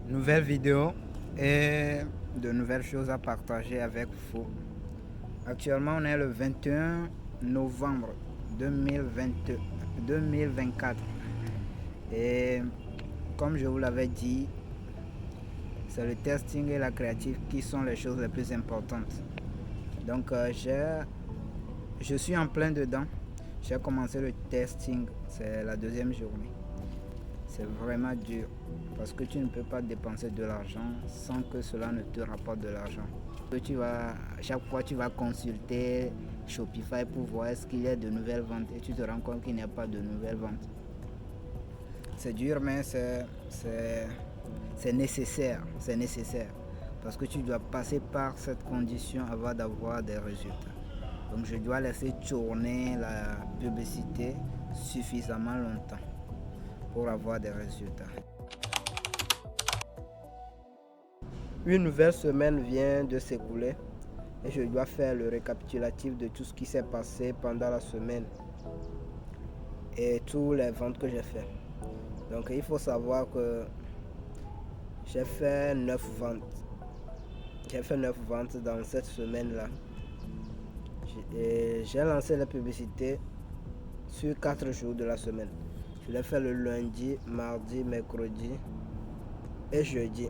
Nouvelle vidéo et de nouvelles choses à partager avec vous. Actuellement, on est le 21 novembre 2024 et comme je vous l'avais dit, c'est le testing et la créative qui sont les choses les plus importantes. Donc je suis en plein dedans. J'ai commencé le testing, c'est la deuxième journée. C'est vraiment dur parce que tu ne peux pas dépenser de l'argent sans que cela ne te rapporte de l'argent. Chaque fois tu vas consulter Shopify pour voir est-ce qu'il y a de nouvelles ventes et tu te rends compte qu'il n'y a pas de nouvelles ventes. C'est dur mais c'est nécessaire, parce que tu dois passer par cette condition avant d'avoir des résultats. Donc je dois laisser tourner la publicité suffisamment longtemps pour avoir des résultats. Une nouvelle semaine vient de s'écouler et je dois faire le récapitulatif de tout ce qui s'est passé pendant la semaine et toutes les ventes que j'ai fait. Donc il faut savoir que j'ai fait 9 ventes. J'ai fait 9 ventes dans cette semaine-là. J'ai lancé la publicité sur 4 jours de la semaine. Je l'ai fait le lundi, mardi, mercredi et jeudi.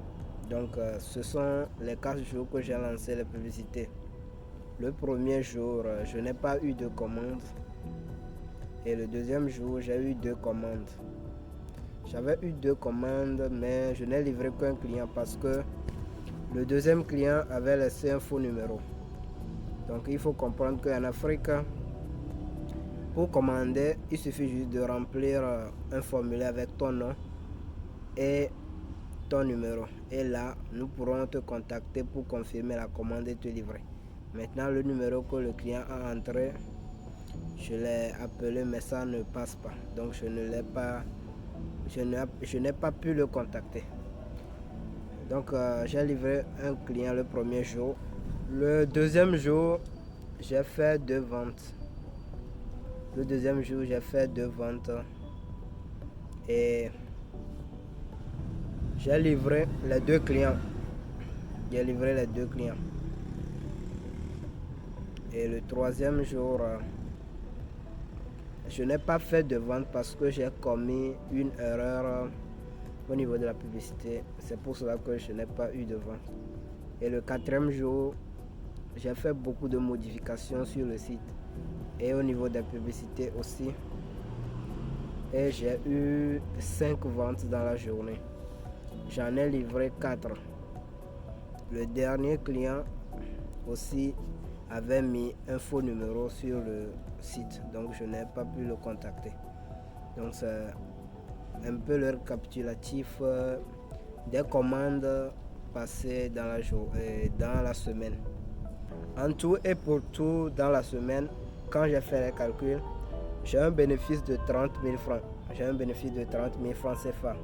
Donc ce sont les 4 jours que j'ai lancé la publicité. Le premier jour, je n'ai pas eu de commande. Et le deuxième jour, j'ai eu 2 commandes. J'avais eu 2 commandes, mais je n'ai livré qu'un client parce que le deuxième client avait laissé un faux numéro. Donc il faut comprendre qu'en Afrique, pour commander, il suffit juste de remplir un formulaire avec ton nom et ton numéro. Et là, nous pourrons te contacter pour confirmer la commande et te livrer. Maintenant, le numéro que le client a entré, je l'ai appelé, mais ça ne passe pas. Donc je n'ai pas pu le contacter. Donc j'ai livré un client le premier jour. Le deuxième jour, j'ai fait 2 ventes. Le deuxième jour, j'ai fait 2 ventes. Et j'ai livré les 2 clients. Et le troisième jour, je n'ai pas fait de vente parce que j'ai commis une erreur au niveau de la publicité. C'est pour cela que je n'ai pas eu de vente. Et le quatrième jour, j'ai fait beaucoup de modifications sur le site et au niveau des publicités aussi. Et j'ai eu 5 ventes dans la journée. J'en ai livré 4. Le dernier client aussi avait mis un faux numéro sur le site, donc je n'ai pas pu le contacter. Donc c'est un peu le récapitulatif des commandes passées dans la semaine. En tout et pour tout, dans la semaine, quand j'ai fait les calculs, j'ai un bénéfice de 30 000 francs. J'ai un bénéfice de 30 000 francs CFA.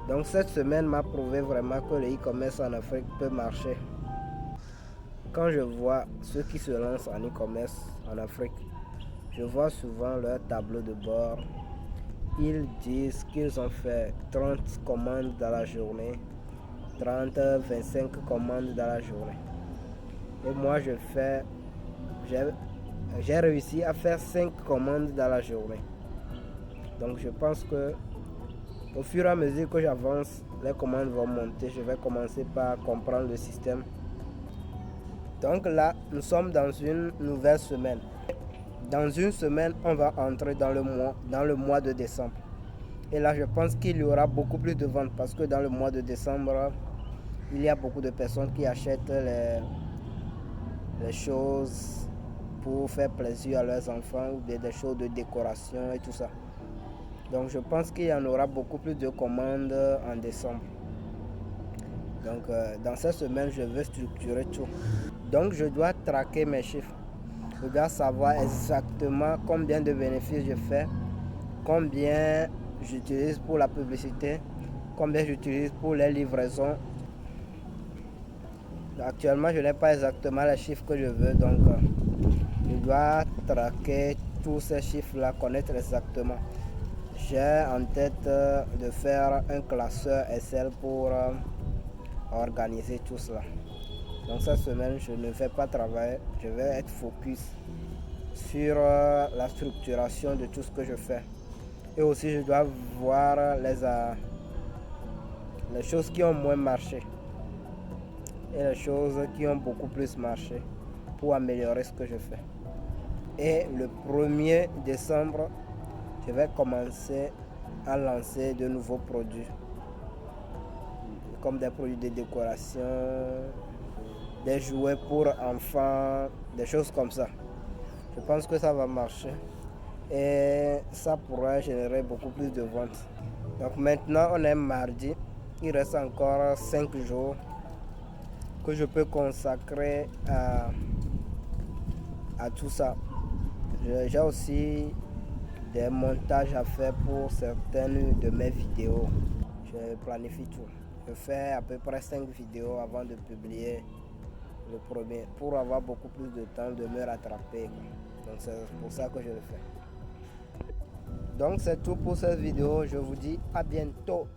Donc cette semaine m'a prouvé vraiment que le e-commerce en Afrique peut marcher. Quand je vois ceux qui se lancent en e-commerce en Afrique, je vois souvent leur tableau de bord. Ils disent qu'ils ont fait 30 commandes dans la journée, 30, 25 commandes dans la journée. Et moi j'ai réussi à faire 5 commandes dans la journée. Donc je pense que au fur et à mesure que j'avance, les commandes vont monter. Je vais commencer par comprendre le système. Donc là, nous sommes dans une nouvelle semaine. Dans une semaine, on va entrer dans le mois de décembre. Et là, je pense qu'il y aura beaucoup plus de ventes parce que dans le mois de décembre, il y a beaucoup de personnes qui achètent les choses pour faire plaisir à leurs enfants ou des choses de décoration et tout ça. Donc je pense qu'il y en aura beaucoup plus de commandes en décembre. Donc dans cette semaine, je veux structurer tout. Donc je dois traquer mes chiffres. Je dois savoir exactement combien de bénéfices je fais, combien j'utilise pour la publicité, combien j'utilise pour les livraisons. Actuellement, je n'ai pas exactement les chiffres que je veux, donc je dois traquer tous ces chiffres-là, connaître exactement. J'ai en tête de faire un classeur Excel pour organiser tout cela. Donc cette semaine, je ne vais pas travailler, je vais être focus sur la structuration de tout ce que je fais. Et aussi, je dois voir les choses qui ont moins marché et les choses qui ont beaucoup plus marché pour améliorer ce que je fais. Et le 1er décembre, je vais commencer à lancer de nouveaux produits, comme des produits de décoration, des jouets pour enfants, des choses comme ça. Je pense que ça va marcher et ça pourra générer beaucoup plus de ventes. Donc maintenant, on est mardi, il reste encore 5 jours que je peux consacrer à tout ça. J'ai aussi des montages à faire pour certaines de mes vidéos. Je planifie tout. Je fais à peu près 5 vidéos avant de publier le premier pour avoir beaucoup plus de temps de me rattraper. Donc c'est pour ça que je le fais. Donc c'est tout pour cette vidéo. Je vous dis à bientôt.